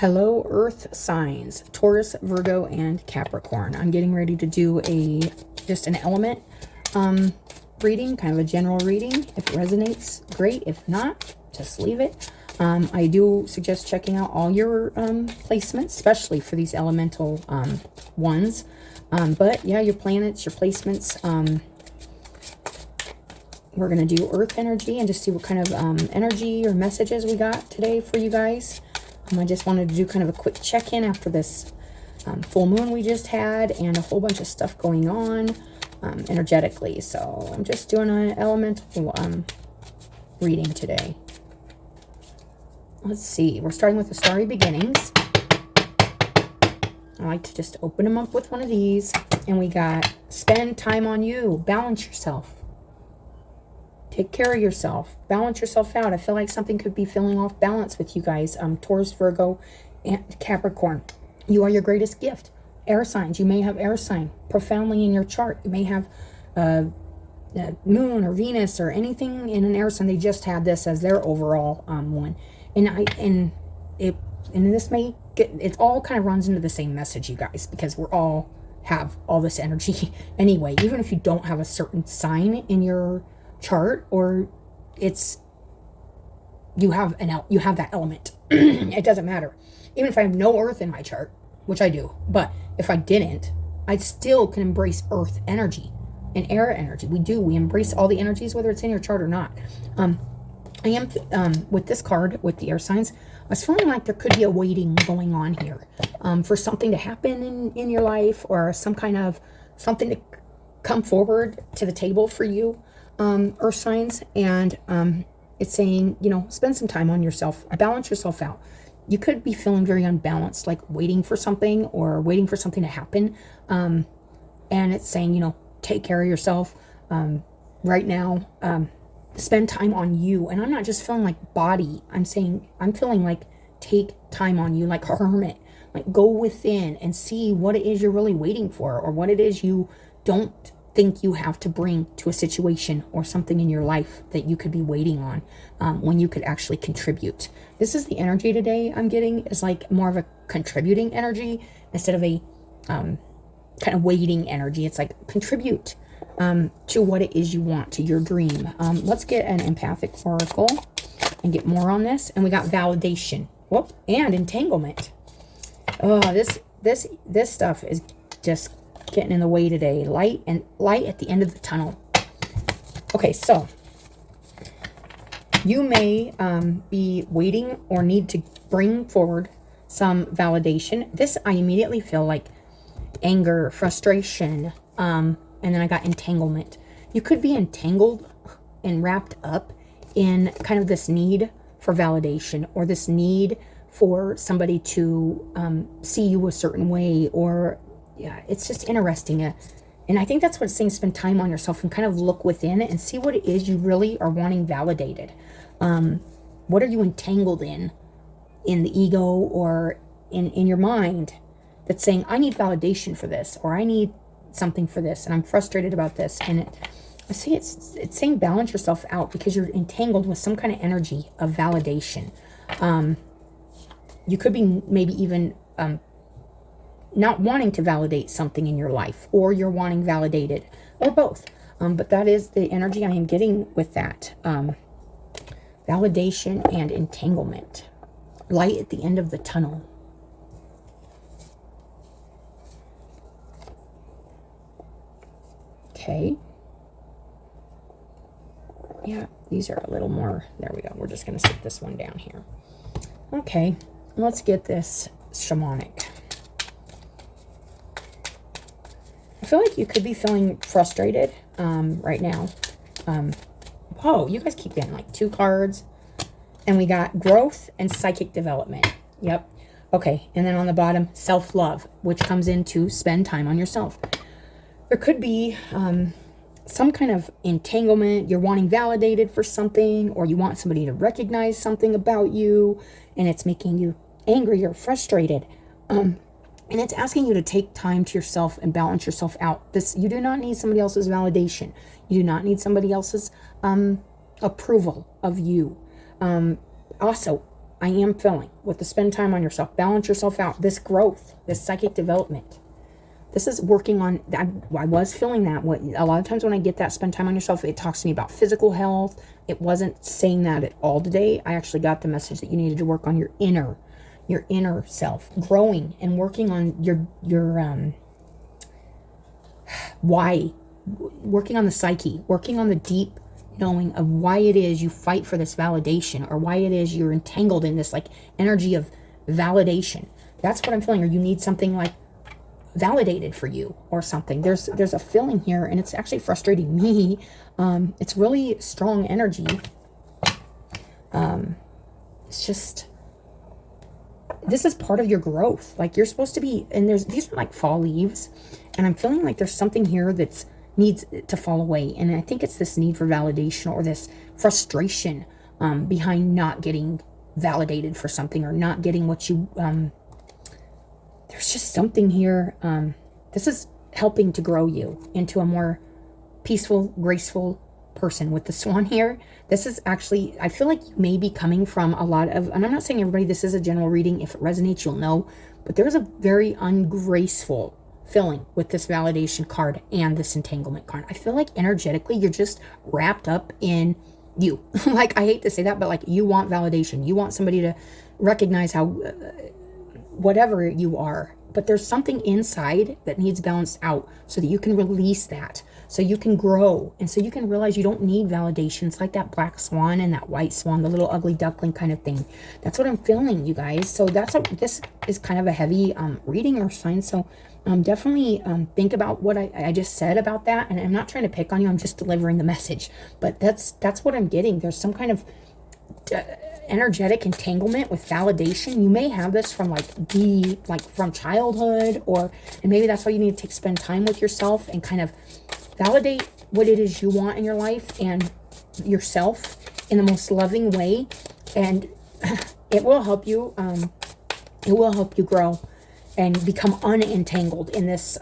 Hello, Earth signs, Taurus, Virgo, and Capricorn. I'm getting ready to do just an element reading, kind of a general reading. If it resonates, great. If not, just leave it. I do suggest checking out all your placements, especially for these elemental ones. But yeah, your planets, your placements. We're going to do Earth energy and just see what kind of energy or messages we got today for you guys. I just wanted to do kind of a quick check-in after this full moon we just had and a whole bunch of stuff going on energetically. So I'm just doing an elemental reading today. Let's see. We're starting with the Starry Beginnings. I like to just open them up with one of these. And we got spend time on you. Balance yourself. Take care of yourself. Balance yourself out. I feel like something could be feeling off balance with you guys. Taurus, Virgo, and Capricorn. You are your greatest gift. Air signs. You may have air sign profoundly in your chart. You may have Moon or Venus or anything in an air sign. They just had this as their overall one. And this may get, it all kind of runs into the same message, you guys, because we're all have all this energy anyway. Even if you don't have a certain sign in your chart, or it's you have that element. It doesn't matter. Even if I have no earth in my chart, which I do, but if I didn't, I still can embrace earth energy and air energy. We embrace all the energies, whether it's in your chart or not. I am with this card with the air signs, I was feeling like there could be a waiting going on here for something to happen in your life, or some kind of something to come forward to the table for you, earth signs. And it's saying, spend some time on yourself, balance yourself out. You could be feeling very unbalanced, like waiting for something or waiting for something to happen. And it's saying, take care of yourself right now. Spend time on you. And I'm not just feeling like body. I'm feeling like take time on you, like a hermit. Like go within and see what it is you're really waiting for, or what it is you don't think you have to bring to a situation or something in your life that you could be waiting on, when you could actually contribute. This is the energy today I'm getting, is like more of a contributing energy instead of a kind of waiting energy. It's like contribute to what it is you want, to your dream. Let's get an empathic oracle and get more on this. And we got validation, and entanglement. Oh, this stuff is just getting in the way today. Light at the end of the tunnel. Okay, so you may be waiting or need to bring forward some validation. This, I immediately feel like anger, frustration, and then I got entanglement. You could be entangled and wrapped up in kind of this need for validation, or this need for somebody to see you a certain way, or yeah, it's just interesting. And I think that's what it's saying, spend time on yourself and kind of look within and see what it is you really are wanting validated. What are you entangled in the ego or in your mind that's saying, I need validation for this, or I need something for this, and I'm frustrated about this. And I see it's saying balance yourself out, because you're entangled with some kind of energy of validation. You could be maybe even not wanting to validate something in your life, or you're wanting validated, or both. But that is the energy I am getting with that. Validation and entanglement. Light at the end of the tunnel. Okay. Yeah, these are a little more. There we go. We're just going to sit this one down here. Okay, let's get this shamanic. I feel like you could be feeling frustrated right now. Oh, you guys keep getting like 2 cards. And we got growth and psychic development. Yep. Okay, and then on the bottom, self-love, which comes into spend time on yourself. There could be some kind of entanglement. You're wanting validated for something, or you want somebody to recognize something about you, and it's making you angry or frustrated. And it's asking you to take time to yourself and balance yourself out. You do not need somebody else's validation. You do not need somebody else's approval of you. Also, I am feeling with the spend time on yourself, balance yourself out, this growth, this psychic development. This is working on, I was feeling that. A lot of times when I get that spend time on yourself, it talks to me about physical health. It wasn't saying that at all today. I actually got the message that you needed to work on your inner self, growing and working on your why, working on the psyche, working on the deep knowing of why it is you fight for this validation, or why it is you're entangled in this like energy of validation. That's what I'm feeling. Or you need something like validated for you or something. There's a feeling here, and it's actually frustrating me. It's really strong energy. It's just, this is part of your growth. Like you're supposed to be, and these are like fall leaves, and I'm feeling like there's something here that's needs to fall away. And I think it's this need for validation, or this frustration behind not getting validated for something, or not getting what you there's just something here. This is helping to grow you into a more peaceful, graceful person with the swan here. This is actually, I feel like you may be coming from a lot of, and I'm not saying everybody, this is a general reading. If it resonates, you'll know. But there's a very ungraceful feeling with this validation card and this entanglement card. I feel like energetically, you're just wrapped up in you. Like, I hate to say that, but like you want validation. You want somebody to recognize how... whatever you are, but there's something inside that needs balanced out so that you can release that, so you can grow, and so you can realize you don't need validation. It's like that black swan and that white swan, the little ugly duckling kind of thing. That's what I'm feeling, you guys. So this is kind of a heavy reading or sign. So definitely think about what I just said about that. And I'm not trying to pick on you, I'm just delivering the message, but that's what I'm getting. There's some kind of energetic entanglement with validation. You may have this from from childhood, and maybe that's why you need to spend time with yourself and kind of validate what it is you want in your life and yourself in the most loving way, and it will help you grow and become unentangled in this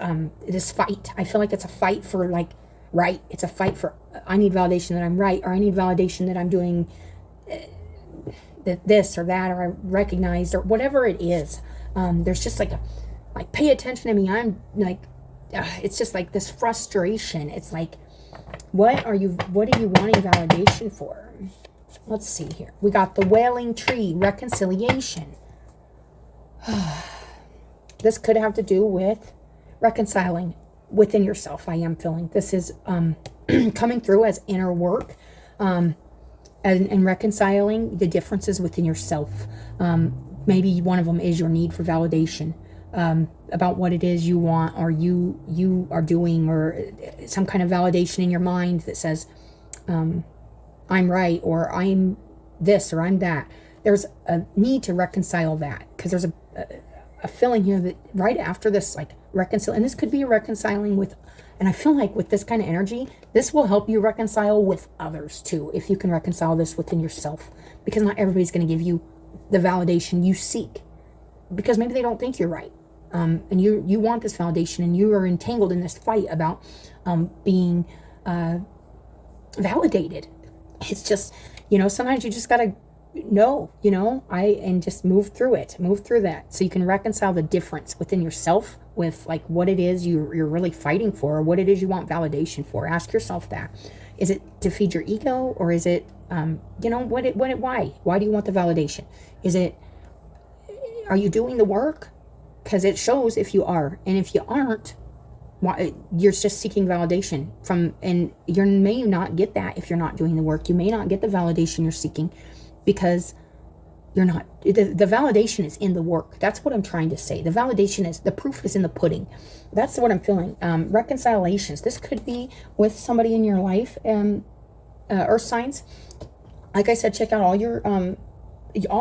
this fight. I feel like it's a fight for right. It's a fight for, I need validation that I'm right, or I need validation that I'm doing this or that, or I recognized, or whatever it is. There's just pay attention to me. I'm it's just like this frustration. It's like, what are you wanting validation for? Let's see here. We got the wailing tree, reconciliation. This could have to do with reconciling within yourself. I am feeling this is coming through as inner work. And reconciling the differences within yourself. Maybe one of them is your need for validation about what it is you want, or you are doing, or some kind of validation in your mind that says, I'm right, or I'm this, or I'm that. There's a need to reconcile that, because there's a feeling here that right after this, reconcile, and this could be reconciling with, and I feel like with this kind of energy, this will help you reconcile with others too, if you can reconcile this within yourself, because not everybody's going to give you the validation you seek, because maybe they don't think you're right, and you want this validation, and you are entangled in this fight about being validated. It's just, sometimes you just gotta know, and just move through that, so you can reconcile the difference within yourself with what it is you're really fighting for, or what it is you want validation for. Ask yourself that. Is it to feed your ego, or is it why do you want the validation? Are you doing the work? Because it shows if you are, and if you aren't, you're just seeking validation from, and you may not get that if you're not doing the work. You may not get the validation you're seeking because you're not, the validation is in the work. That's what I'm trying to say. The validation is, the proof is in the pudding. That's what I'm feeling. Reconciliations. This could be with somebody in your life, earth signs. Like I said, check out all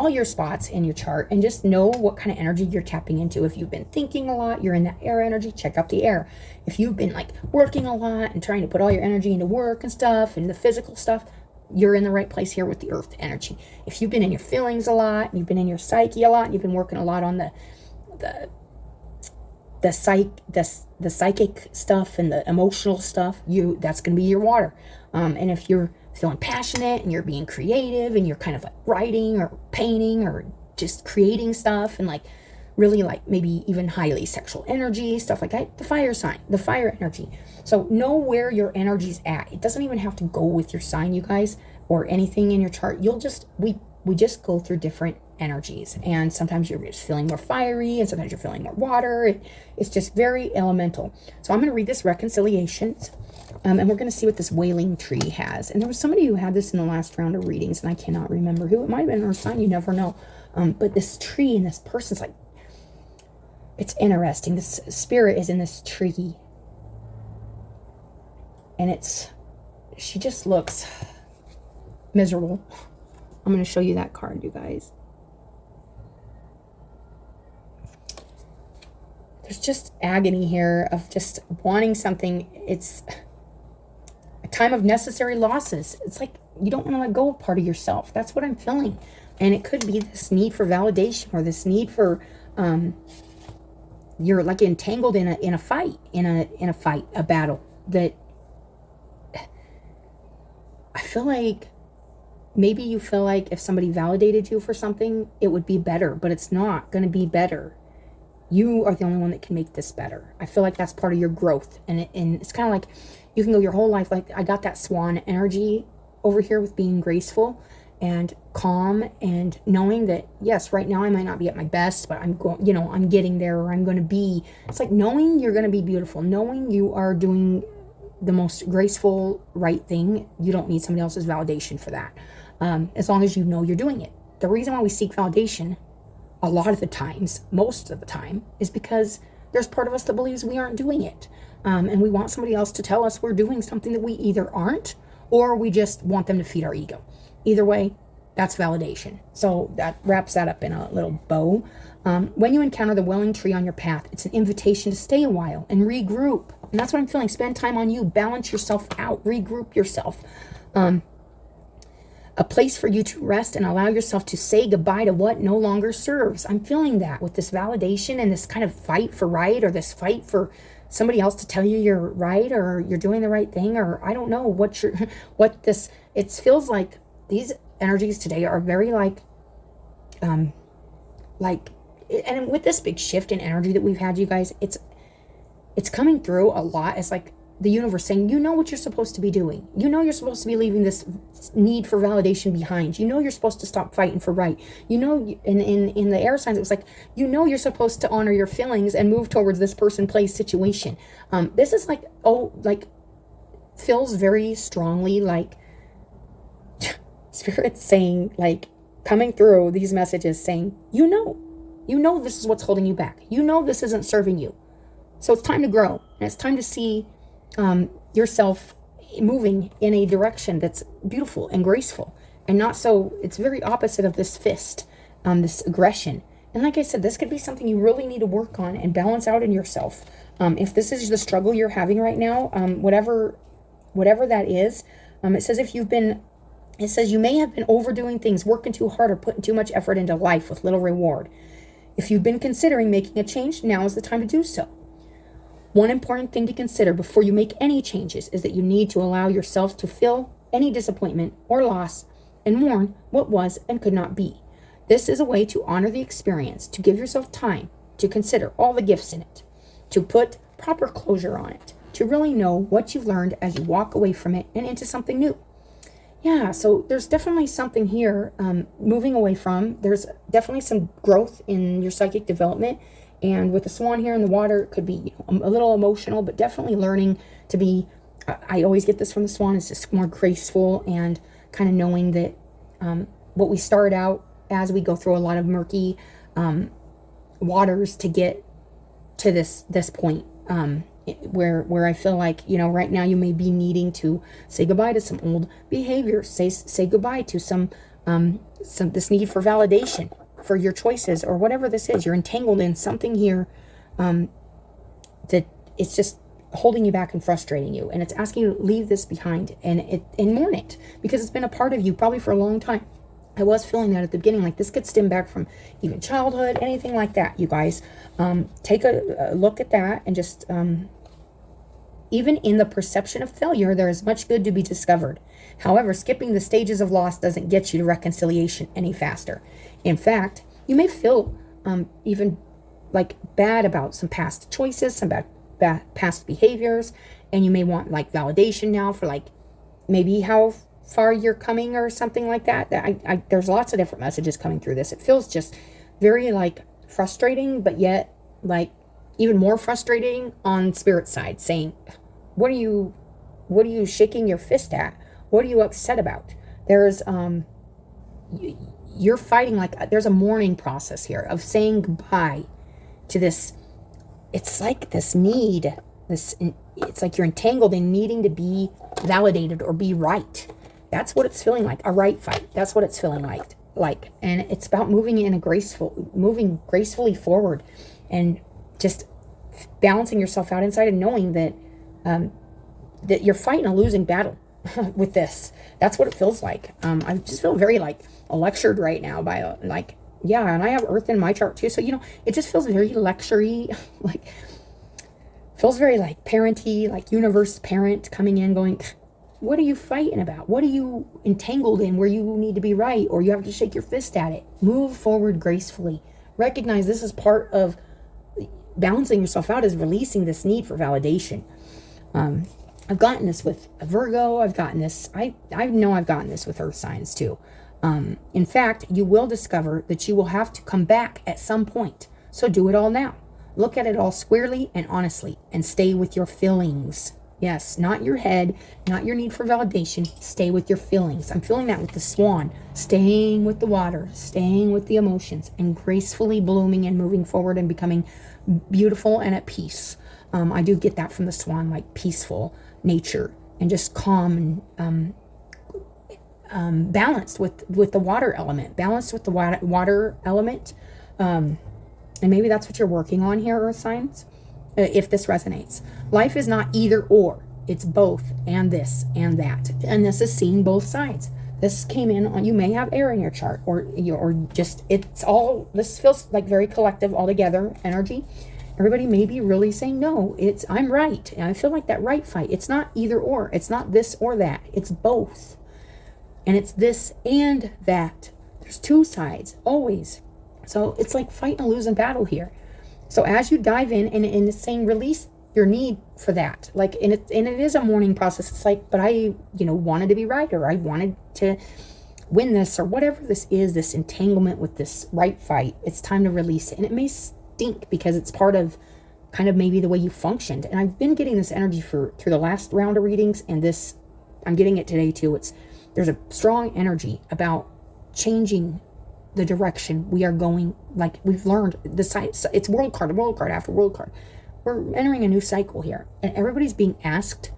your spots in your chart, and just know what kind of energy you're tapping into. If you've been thinking a lot, you're in that air energy, check out the air. If you've been working a lot and trying to put all your energy into work and stuff and the physical stuff, you're in the right place here with the earth energy. If you've been in your feelings a lot, and you've been in your psyche a lot, and you've been working a lot on the psychic stuff and the emotional stuff, that's going to be your water. And if you're feeling passionate and you're being creative and you're kind of like writing or painting or just creating stuff, and like really like maybe even highly sexual energy, stuff like that. The fire sign, the fire energy. So know where your energy's at. It doesn't even have to go with your sign, you guys, or anything in your chart. We just go through different energies, and sometimes you're just feeling more fiery and sometimes you're feeling more water. It's just very elemental. So I'm going to read this reconciliation, and we're going to see what this wailing tree has. And there was somebody who had this in the last round of readings, and I cannot remember who. It might have been her sign, you never know. But this tree and this person's like, it's interesting. This spirit is in this tree, and she just looks miserable. I'm going to show you that card, you guys. There's just agony here of just wanting something. It's a time of necessary losses. It's like you don't want to let go of part of yourself. That's what I'm feeling. And it could be this need for validation, or this need for you're like entangled in a fight, a battle that I feel like maybe you feel like if somebody validated you for something, it would be better, but it's not going to be better. You are the only one that can make this better. I feel like that's part of your growth. And it's kind of like you can go your whole life. Like I got that swan energy over here with being graceful and calm and knowing that, yes, right now I might not be at my best, but I'm going, I'm getting there, or I'm going to be. It's like knowing you're going to be beautiful, knowing you are doing the most graceful, right thing. You don't need somebody else's validation for that. As long as you know you're doing it. The reason why we seek validation a lot of the times, most of the time, is because there's part of us that believes we aren't doing it. And we want somebody else to tell us we're doing something that we either aren't, or we just want them to feed our ego. Either way, that's validation. So that wraps that up in a little bow. When you encounter the wailing tree on your path, it's an invitation to stay a while and regroup. And that's what I'm feeling. Spend time on you. Balance yourself out. Regroup yourself. A place for you to rest and allow yourself to say goodbye to what no longer serves. I'm feeling that with this validation and this kind of fight for right, or this fight for somebody else to tell you you're right, or you're doing the right thing, or I don't know it feels like these energies today are very and with this big shift in energy that we've had, you guys, it's coming through a lot. It's like the universe saying, you know what you're supposed to be doing. You know you're supposed to be leaving this need for validation behind. You know you're supposed to stop fighting for right. You know, in the air signs, it was like, you know you're supposed to honor your feelings and move towards this person, place, situation. This is feels very strongly like Spirit's saying, like, coming through these messages saying, you know this is what's holding you back. You know this isn't serving you. So it's time to grow, and it's time to see yourself moving in a direction that's beautiful and graceful, and not so. It's very opposite of this fist, this aggression. And like I said, this could be something you really need to work on and balance out in yourself. If this is the struggle you're having right now, whatever that is, it says you may have been overdoing things, working too hard, or putting too much effort into life with little reward. If you've been considering making a change, now is the time to do so. One important thing to consider before you make any changes is that you need to allow yourself to feel any disappointment or loss and mourn what was and could not be. This is a way to honor the experience, to give yourself time to consider all the gifts in it, to put proper closure on it, to really know what you've learned as you walk away from it and into something new. Yeah, so there's definitely something here moving away from. There's definitely some growth in your psychic development. And with the swan here in the water, it could be a little emotional, but definitely learning to be, I always get this from the swan, is just more graceful, and kind of knowing that what we start out as we go through a lot of murky waters to get to this point where I feel like, right now you may be needing to say goodbye to some old behaviors, say goodbye to some this need for validation for your choices, or whatever this is. You're entangled in something here that it's just holding you back and frustrating you, and it's asking you to leave this behind and mourn it, because it's been a part of you probably for a long time. I was feeling that at the beginning, like this could stem back from even childhood, anything like that. You guys, take a look at that and just Even in the perception of failure, there is much good to be discovered. However, skipping the stages of loss doesn't get you to reconciliation any faster. In fact, you may feel even like bad about some past choices, some bad past behaviors, and you may want like validation now for like maybe how far you're coming or something like that. There's lots of different messages coming through this. It feels just very like frustrating, but yet like even more frustrating on spirit side, saying, what are you shaking your fist at? What are you upset about? There's you're fighting, like there's a mourning process here of saying goodbye to this. It's like this need, it's like you're entangled in needing to be validated or be right. That's what it's feeling like, a right fight. That's what it's feeling like, and it's about moving gracefully forward, and just balancing yourself out inside and knowing that that you're fighting a losing battle with this. That's what it feels like. I just feel very like lectured right now by like, yeah, and I have Earth in my chart too. So, it just feels very lectury, like feels very like parenty, like universe parent coming in going, what are you fighting about? What are you entangled in where you need to be right, or you have to shake your fist at it? Move forward gracefully. Recognize this is part of balancing yourself out, is releasing this need for validation. I've gotten this with Virgo. I've gotten this. I know I've gotten this with Earth signs too. In fact, you will discover that you will have to come back at some point. So do it all now. Look at it all squarely and honestly, and stay with your feelings. Yes, not your head, not your need for validation. Stay with your feelings. I'm feeling that with the swan. Staying with the water, staying with the emotions, and gracefully blooming and moving forward and becoming beautiful and at peace. I do get that from the swan, like peaceful nature and just calm and balanced with the water element, balanced with the water element. And maybe that's what you're working on here, Earth signs, if this resonates. Life is not either or. It's both, and this and that. And this is seeing both sides. This came in on, you may have air in your chart, or just, it's all, this feels like very collective altogether energy. Everybody may be really saying, no, I'm right. And I feel like that right fight. It's not either or. It's not this or that. It's both. And it's this and that. There's two sides, always. So it's like fighting a losing battle here. So as you dive in, and it's saying release your need for that. Like, and it is a mourning process. It's like, but I, wanted to be right, or I wanted to win this, or whatever this is, this entanglement with this right fight. It's time to release it. And it may stink because it's part of kind of maybe the way you functioned. And I've been getting this energy through the last round of readings, and this, I'm getting it today too. There's a strong energy about changing the direction we are going. Like we've learned it's world card after world card. We're entering a new cycle here, and everybody's being asked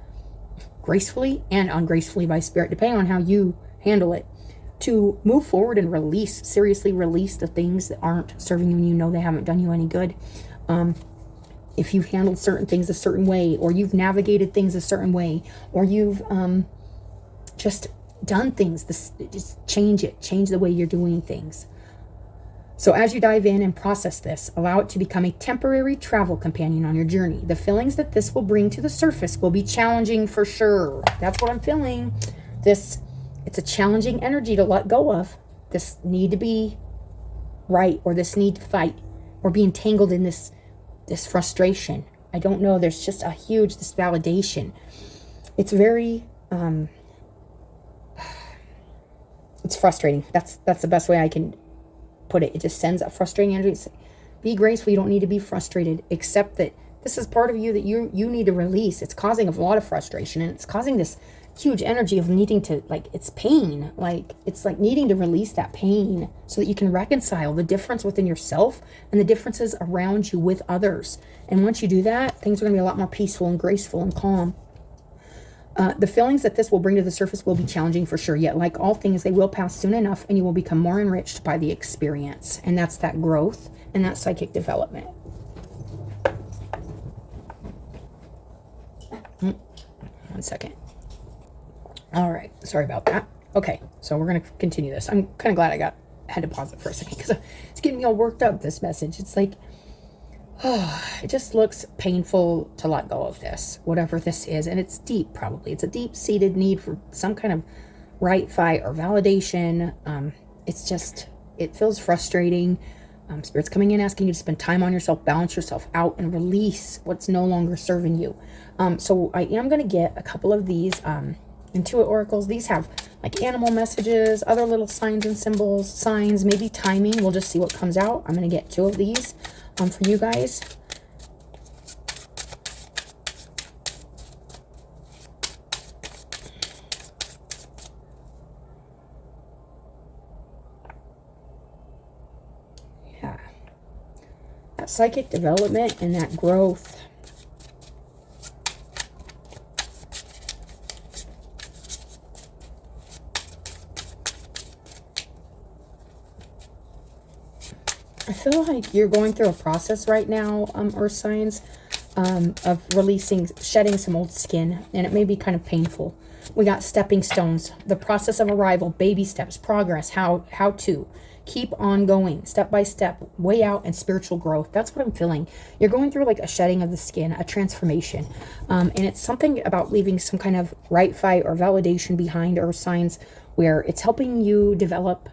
gracefully and ungracefully by spirit, depending on how you handle it, to move forward and seriously release the things that aren't serving you and they haven't done you any good. If you've handled certain things a certain way, or you've navigated things a certain way, or you've just done things, just change the way you're doing things. So as you dive in and process this, allow it to become a temporary travel companion on your journey. The feelings that this will bring to the surface will be challenging for sure. That's what I'm feeling. It's a challenging energy to let go of. This need to be right, or this need to fight, or be entangled in this frustration. I don't know. There's just this validation. It's very, it's frustrating. That's the best way I can put it. It just sends a frustrating energy. Be graceful. You don't need to be frustrated. Accept that this is part of you that you need to release. It's causing a lot of frustration, and it's causing this huge energy of needing to, like, it's pain. Like, it's like needing to release that pain so that you can reconcile the difference within yourself and the differences around you with others. And once you do that, things are going to be a lot more peaceful and graceful and calm. The feelings that this will bring to the surface will be challenging for sure, yet like all things, they will pass soon enough, and you will become more enriched by the experience. And that's that growth and that psychic development. One second. All right. Sorry about that. Okay. So we're going to continue this. I'm kind of glad I had to pause it for a second, because it's getting me all worked up, this message. It's like, It just looks painful to let go of this, whatever this is. And it's deep, probably. It's a deep-seated need for some kind of right fight or validation. It's just, it feels frustrating. Spirit's coming in asking you to spend time on yourself, balance yourself out, and release what's no longer serving you. So I am going to get a couple of these Intuit oracles. These have like animal messages, other little signs and symbols, signs, maybe timing. We'll just see what comes out. I'm going to get 2 of these for you guys. Yeah. That psychic development and that growth. I feel like you're going through a process right now, Earth signs, of releasing, shedding some old skin, and it may be kind of painful. We got stepping stones, the process of arrival, baby steps, progress, how to keep on going, step by step, way out, and spiritual growth. That's what I'm feeling. You're going through like a shedding of the skin, a transformation, and it's something about leaving some kind of right fight or validation behind, Earth signs, where it's helping you develop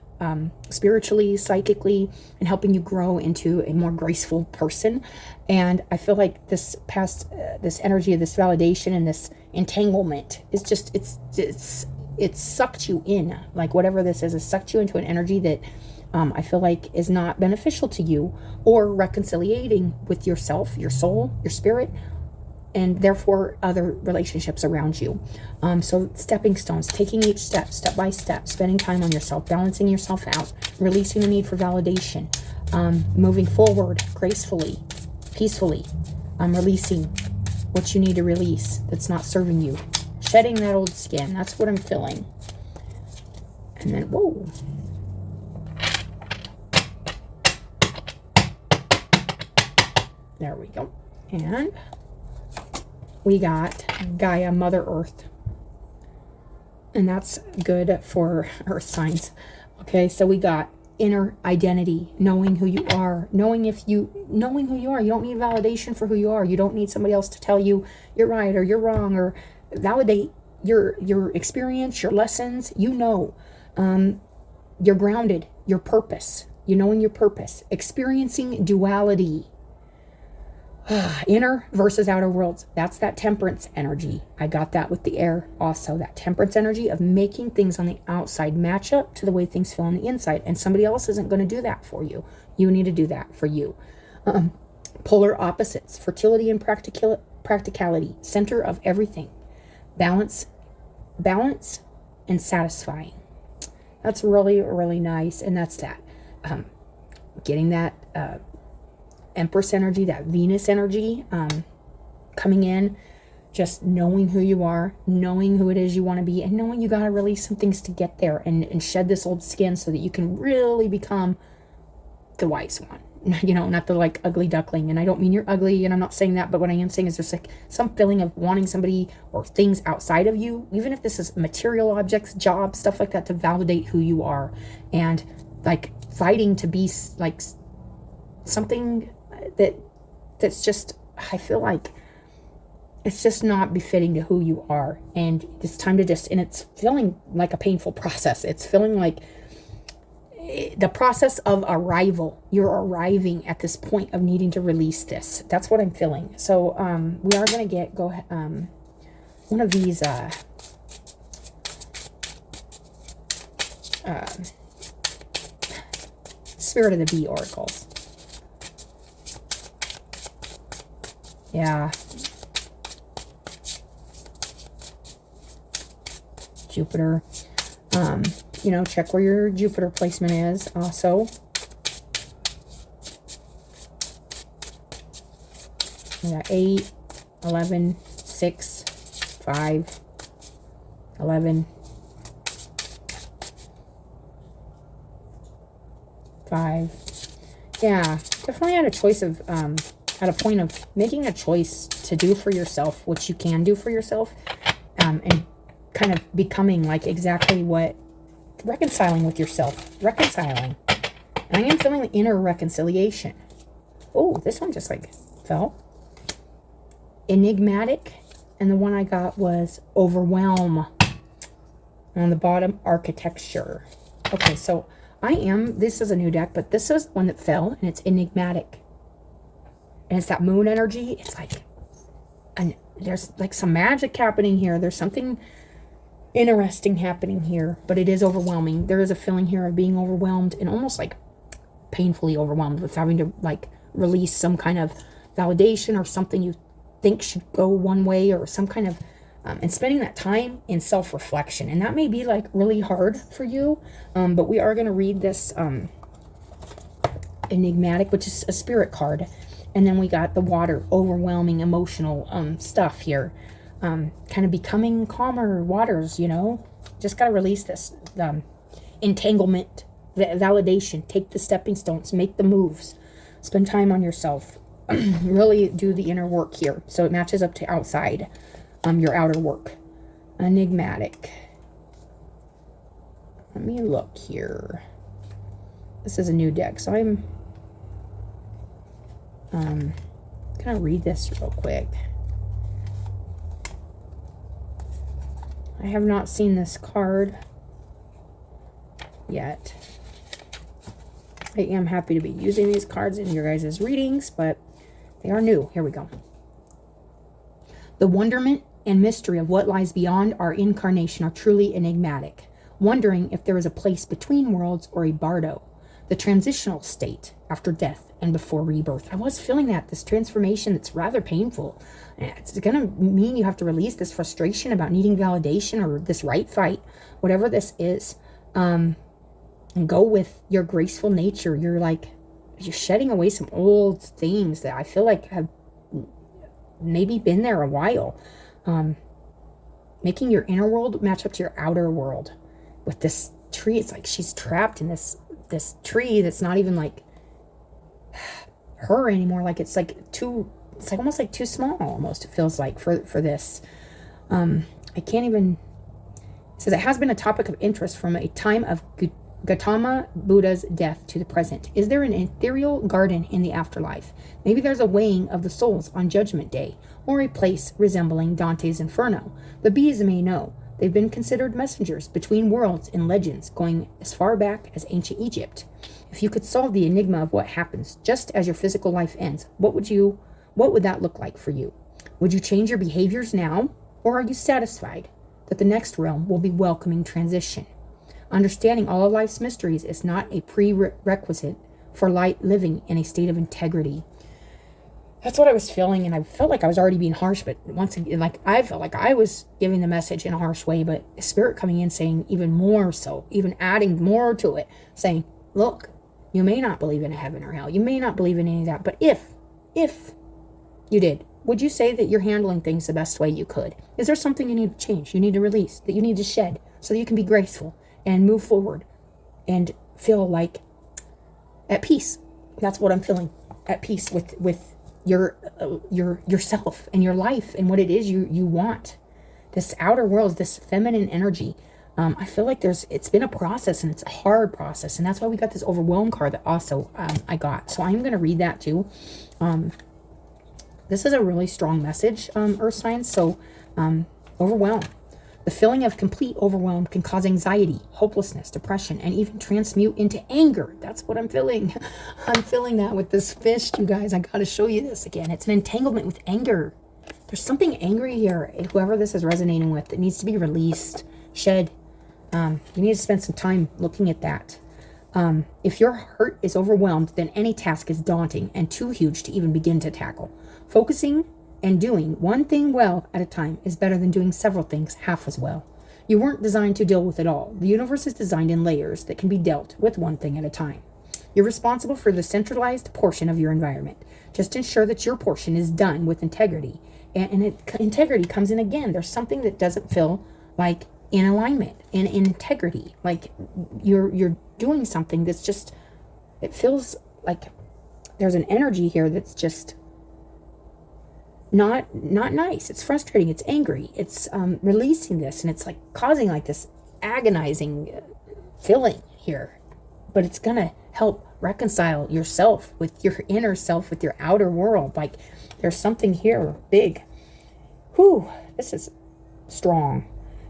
spiritually, psychically, and helping you grow into a more graceful person. And I feel like this past, this energy of this validation and this entanglement is just, it's sucked you in. Like whatever this is, it sucked you into an energy that I feel like is not beneficial to you or reconciliating with yourself, your soul, your spirit, and therefore other relationships around you. So stepping stones, taking each step, step by step, spending time on yourself, balancing yourself out, releasing the need for validation, moving forward gracefully, peacefully, releasing what you need to release that's not serving you, shedding that old skin. That's what I'm feeling. And then, whoa. There we go. And we got Gaia, Mother Earth. And that's good for Earth signs. Okay, so we got inner identity, knowing who you are, knowing who you are. You don't need validation for who you are. You don't need somebody else to tell you you're right or you're wrong or validate your experience, your lessons. You know, you're grounded, your purpose, knowing your purpose, experiencing duality. Inner versus outer worlds. That's that temperance energy. I got that with the air also. That temperance energy of making things on the outside match up to the way things feel on the inside. And somebody else isn't going to do that for you. You need to do that for you. Polar opposites. Fertility and practicality. Center of everything. Balance and satisfying. That's really, really nice. And that's that. Getting that Empress energy, that Venus energy coming in, just knowing who you are, knowing who it is you want to be, and knowing you got to release some things to get there and shed this old skin so that you can really become the wise one. You know, not the like ugly duckling. And I don't mean you're ugly, and I'm not saying that, but what I am saying is there's like some feeling of wanting somebody or things outside of you, even if this is material objects, jobs, stuff like that, to validate who you are, and like fighting to be like something that's just, I feel like it's just not befitting to who you are. And it's time to just, and it's feeling like a painful process. It's feeling like the process of arrival. You're arriving at this point of needing to release this. That's what I'm feeling. So we are going to go one of these Spirit of the Bee oracles. Yeah. Jupiter. Check where your Jupiter placement is also. We got 8, 11, 6, 5, 11, 5. Yeah, definitely had a choice of, at a point of making a choice to do for yourself what you can do for yourself, and kind of becoming like exactly what, reconciling with yourself, reconciling. And I am feeling the inner reconciliation. Oh, this one just like fell. Enigmatic. And the one I got was Overwhelm. On the bottom, Architecture. Okay, so this is a new deck, but this is one that fell, and it's Enigmatic. And it's that moon energy. It's like, and there's like some magic happening here. There's something interesting happening here, but it is overwhelming. There is a feeling here of being overwhelmed and almost like painfully overwhelmed with having to like release some kind of validation or something you think should go one way, or some kind of and spending that time in self-reflection. And that may be like really hard for you, but we are going to read this Enigmatic, which is a spirit card. And then we got the Water, overwhelming emotional stuff here. Kind of becoming calmer waters, you know. Just got to release this entanglement, validation. Take the stepping stones, make the moves, spend time on yourself. Really do the inner work here, so it matches up to outside, your outer work. Enigmatic. Let me look here. This is a new deck, so I'm gonna read this real quick. I have not seen this card yet. I am happy to be using these cards in your guys' readings, but they are new. Here we go. The wonderment and mystery of what lies beyond our incarnation are truly enigmatic, wondering if there is a place between worlds or a bardo, the transitional state after death and before rebirth. I was feeling that, this transformation that's rather painful. It's going to mean you have to release this frustration about needing validation, or this right fight, whatever this is, and go with your graceful nature. You're shedding away some old things that I feel like have maybe been there a while. Making your inner world match up to your outer world. With this tree, it's like she's trapped in this tree that's not even like her anymore. Like it's like almost like too small, almost, it feels like, for this. I can't even. It says it has been a topic of interest from a time of Gautama Buddha's death to the present. Is there an ethereal garden in the afterlife? Maybe there's a weighing of the souls on Judgment Day, or a place resembling Dante's Inferno. The bees may know. They've been considered messengers between worlds in legends going as far back as ancient Egypt. If you could solve the enigma of what happens just as your physical life ends, what would that look like for you? Would you change your behaviors now, or are you satisfied that the next realm will be welcoming transition? Understanding all of life's mysteries is not a prerequisite for living in a state of integrity. That's what I was feeling, and I felt like I was already being harsh, but once again, like, I felt like I was giving the message in a harsh way, but Spirit coming in saying even more so, even adding more to it, saying, look, you may not believe in a heaven or hell, you may not believe in any of that, but if you did, would you say that you're handling things the best way you could? Is there something you need to change, you need to release, that you need to shed, so that you can be graceful and move forward and feel like at peace? That's what I'm feeling, at peace with yourself and your life and what it is you want. This outer world, this feminine energy. I feel like it's been a process, and it's a hard process, and that's why we got this Overwhelm card that also I got. So I'm going to read that too. This is a really strong message, Earth signs. So overwhelm. The feeling of complete overwhelm can cause anxiety, hopelessness, depression, and even transmute into anger. That's what I'm feeling. I'm feeling that with this fish, you guys. I got to show you this again. It's an entanglement with anger. There's something angry here, whoever this is resonating with, that needs to be released, shed. You need to spend some time looking at that. If your heart is overwhelmed, then any task is daunting and too huge to even begin to tackle. Focusing and doing one thing well at a time is better than doing several things half as well. You weren't designed to deal with it all. The universe is designed in layers that can be dealt with one thing at a time. You're responsible for the centralized portion of your environment. Just ensure that your portion is done with integrity. Integrity comes in again. There's something that doesn't feel like in alignment, in integrity. Like you're doing something that's just, it feels like there's an energy here that's just not nice. It's frustrating. It's angry. It's releasing this, and it's like causing like this agonizing feeling here. But it's gonna help reconcile yourself with your inner self, with your outer world. Like there's something here big. Whew, this is strong.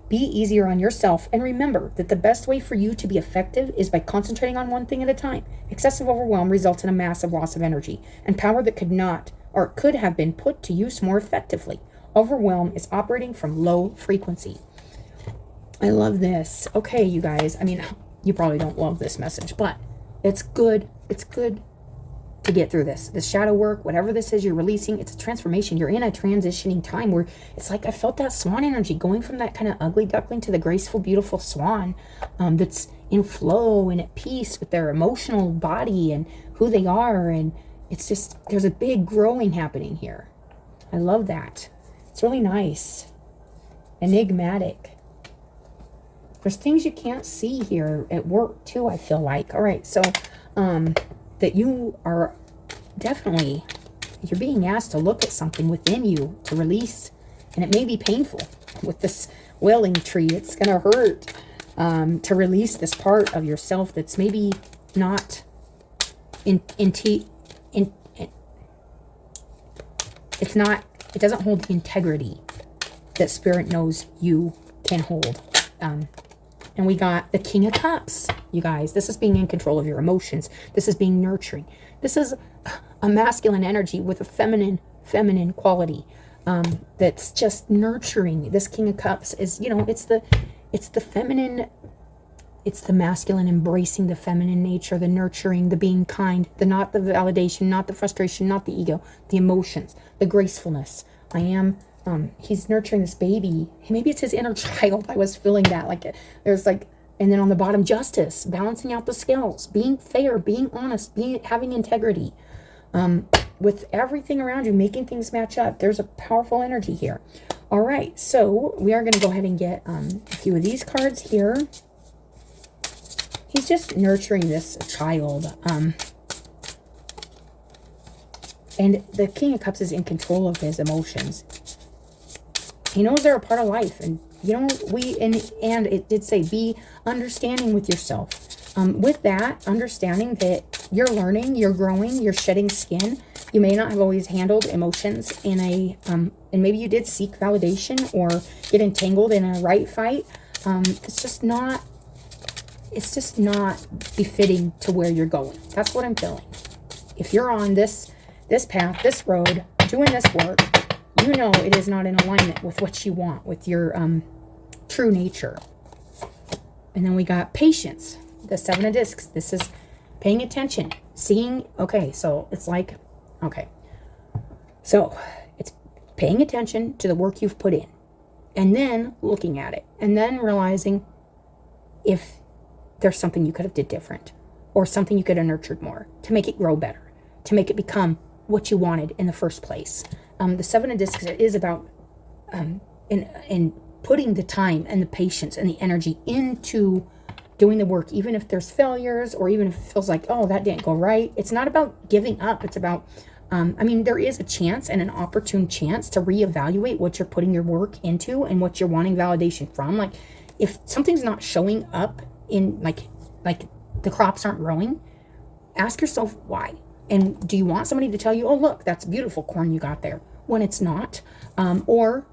Be easier on yourself, and remember that the best way for you to be effective is by concentrating on one thing at a time. Excessive overwhelm results in a massive loss of energy and power that could not or could have been put to use more effectively. Overwhelm is operating from low frequency. I love this. Okay, you guys. I mean, you probably don't love this message, but it's good. It's good to get through this. The shadow work, whatever this is you're releasing, it's a transformation. You're in a transitioning time where it's like I felt that swan energy going from that kind of ugly duckling to the graceful, beautiful swan that's in flow and at peace with their emotional body and who they are. And it's just, there's a big growing happening here. I love that. It's really nice. Enigmatic. There's things you can't see here at work too, I feel like. All right, so that you are definitely, you're being asked to look at something within you to release, and it may be painful with this wailing tree. It's going to hurt to release this part of yourself that's maybe not it's not, it doesn't hold the integrity that Spirit knows you can hold. And we got the King of Cups, you guys. This is being in control of your emotions. This is being nurturing. This is a masculine energy with a feminine quality that's just nurturing. This King of Cups is, you know, it's the feminine, it's the masculine embracing the feminine nature, the nurturing, the being kind, the not the validation, not the frustration, not the ego, the emotions, the gracefulness. He's nurturing this baby. Maybe it's his inner child. I was feeling that. Like there's like, and then on the bottom, justice, balancing out the scales, being fair, being honest, having integrity, with everything around you, making things match up. There's a powerful energy here. All right, so we are going to go ahead and get a few of these cards here. He's just nurturing this child. And the King of Cups is in control of his emotions. He knows they're a part of life. And, you know, and it did say, be understanding with yourself. With that, understanding that you're learning, you're growing, you're shedding skin. You may not have always handled emotions in a, and maybe you did seek validation or get entangled in a right fight. It's just not befitting to where you're going. That's what I'm feeling. If you're on this path, this road, doing this work, you know it is not in alignment with what you want, with your true nature. And then we got patience, the Seven of Discs. This is paying attention, seeing, okay, so it's like, okay. So it's paying attention to the work you've put in and then looking at it and then realizing if there's something you could have did different or something you could have nurtured more to make it grow better, to make it become what you wanted in the first place. The Seven of Discs is about in putting the time and the patience and the energy into doing the work, even if there's failures or even if it feels like, oh, that didn't go right. It's not about giving up. It's about, there is a chance and an opportune chance to reevaluate what you're putting your work into and what you're wanting validation from. Like if something's not showing up in like the crops aren't growing, ask yourself why. And do you want somebody to tell you, oh, look, that's beautiful corn you got there, when it's not? Or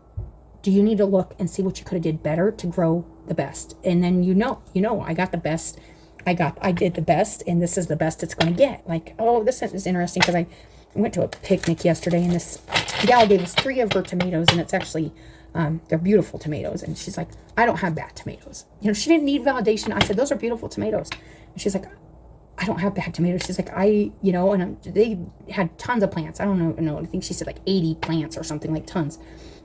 do you need to look and see what you could have did better to grow the best? And then you know, I got the best. I did the best, and this is the best it's going to get. Like, oh, this is interesting because I went to a picnic yesterday, and this gal gave us 3 of her tomatoes, and it's actually, they're beautiful tomatoes. And she's like, I don't have bad tomatoes. You know, she didn't need validation. I said, those are beautiful tomatoes. And she's like, I don't have bad tomatoes. She's like, they had tons of plants. I don't know. I think she said like 80 plants or something, like tons.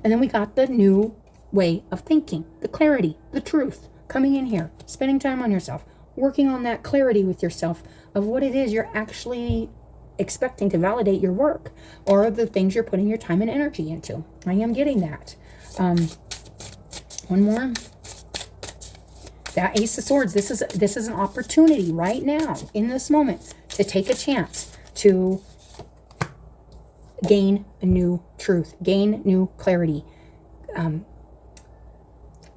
And then we got the new way of thinking, the clarity, the truth, coming in here, spending time on yourself, working on that clarity with yourself of what it is you're actually expecting to validate your work or the things you're putting your time and energy into. I am getting that. One more. That Ace of Swords, this is an opportunity right now, in this moment, to take a chance to gain a new truth, gain new clarity,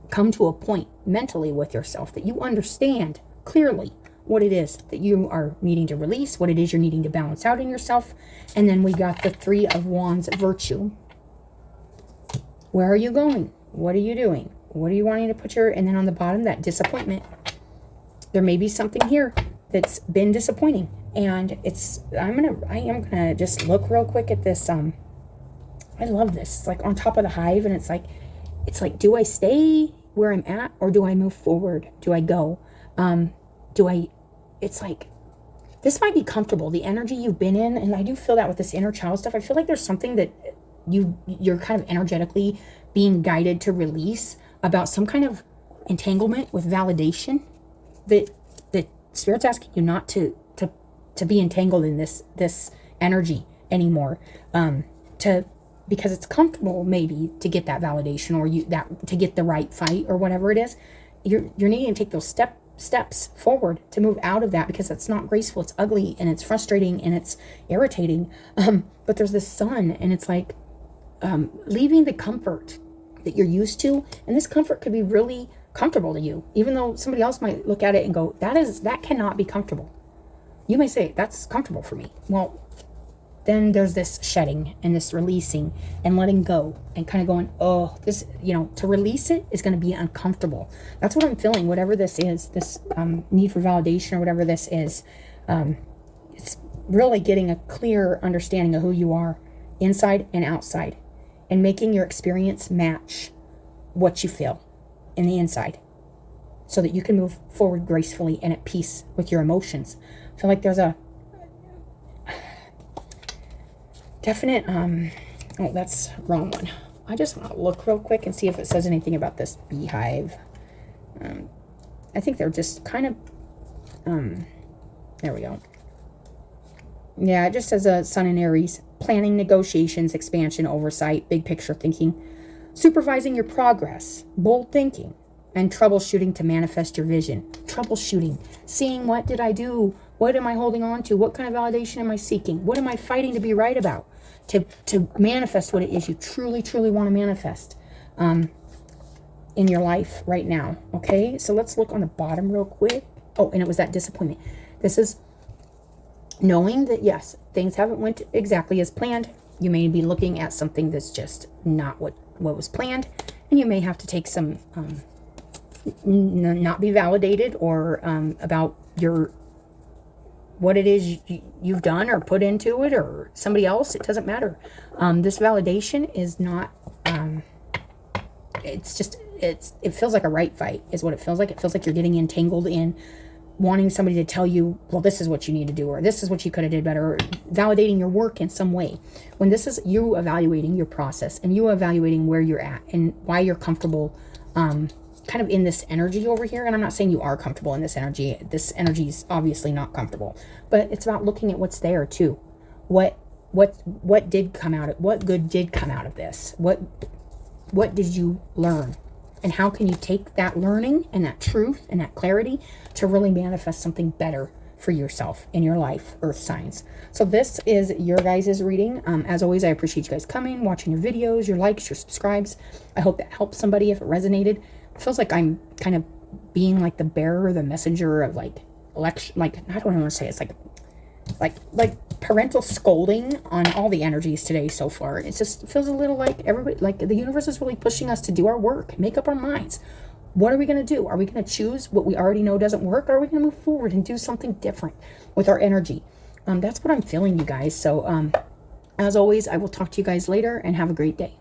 come to a point mentally with yourself that you understand clearly what it is that you are needing to release, what it is you're needing to balance out in yourself. And then we got the Three of Wands, virtue. Where are you going? What are you doing? What are you wanting to put your, and then on the bottom, that disappointment. There may be something here that's been disappointing. And it's, I am gonna just look real quick at this. I love this. It's like on top of the hive, and it's like, do I stay where I'm at, or do I move forward? Do I go? It's like, this might be comfortable, the energy you've been in, and I do feel that with this inner child stuff. I feel like there's something that you're kind of energetically being guided to release about some kind of entanglement with validation that Spirit's asking you not to be entangled in this energy anymore, because it's comfortable maybe to get that validation, or to get the right fight or whatever it is. You're needing to take those steps forward to move out of that, because it's not graceful, it's ugly, and it's frustrating, and it's irritating. But there's this sun, and it's like leaving the comfort that you're used to, and this comfort could be really comfortable to you, even though somebody else might look at it and go, that cannot be comfortable. You may say, that's comfortable for me. Well, then there's this shedding and this releasing and letting go and kind of going, oh, this, to release it is going to be uncomfortable. That's what I'm feeling, whatever this is, this need for validation or whatever this is. It's really getting a clear understanding of who you are inside and outside, and making your experience match what you feel in the inside, so that you can move forward gracefully and at peace with your emotions. I feel like there's a definite, oh, that's wrong one. I just want to look real quick and see if it says anything about this beehive. I think they're just kind of, there we go. Yeah, it just says Sun in Aries, planning, negotiations, expansion, oversight, big picture thinking, supervising your progress, bold thinking, and troubleshooting to manifest your vision. Troubleshooting, seeing, what did I do? What am I holding on to? What kind of validation am I seeking? What am I fighting to be right about? To manifest what it is you truly, truly want to manifest in your life right now. Okay, so let's look on the bottom real quick. Oh, and it was that disappointment. This is knowing that, yes, things haven't went exactly as planned. You may be looking at something that's just not what was planned, and you may have to take some, not be validated, or about what it is you've done or put into it, or somebody else. It doesn't matter. This validation is not, it feels like a right fight is what it feels like. It feels like you're getting entangled in wanting somebody to tell you, well, this is what you need to do, or this is what you could have did better, or validating your work in some way. When this is you evaluating your process, and you evaluating where you're at and why you're comfortable, kind of in this energy over here. And I'm not saying you are comfortable in this energy. This energy is obviously not comfortable, but it's about looking at what's there too. What did come out of, what good did come out of this? What did you learn? And how can you take that learning and that truth and that clarity to really manifest something better for yourself in your life, Earth signs? So this is your guys' reading. As always, I appreciate you guys coming, watching your videos, your likes, your subscribes. I hope that helps somebody if it resonated. It feels like I'm kind of being like the bearer, the messenger of like election, like, I don't want to say, it's like parental scolding on all the energies today so far. It just feels a little like everybody, like the universe is really pushing us to do our work, make up our minds. What are we going to do? Are we going to choose what we already know doesn't work? Or are we going to move forward and do something different with our energy? That's what I'm feeling, you guys. So as always, I will talk to you guys later, and have a great day.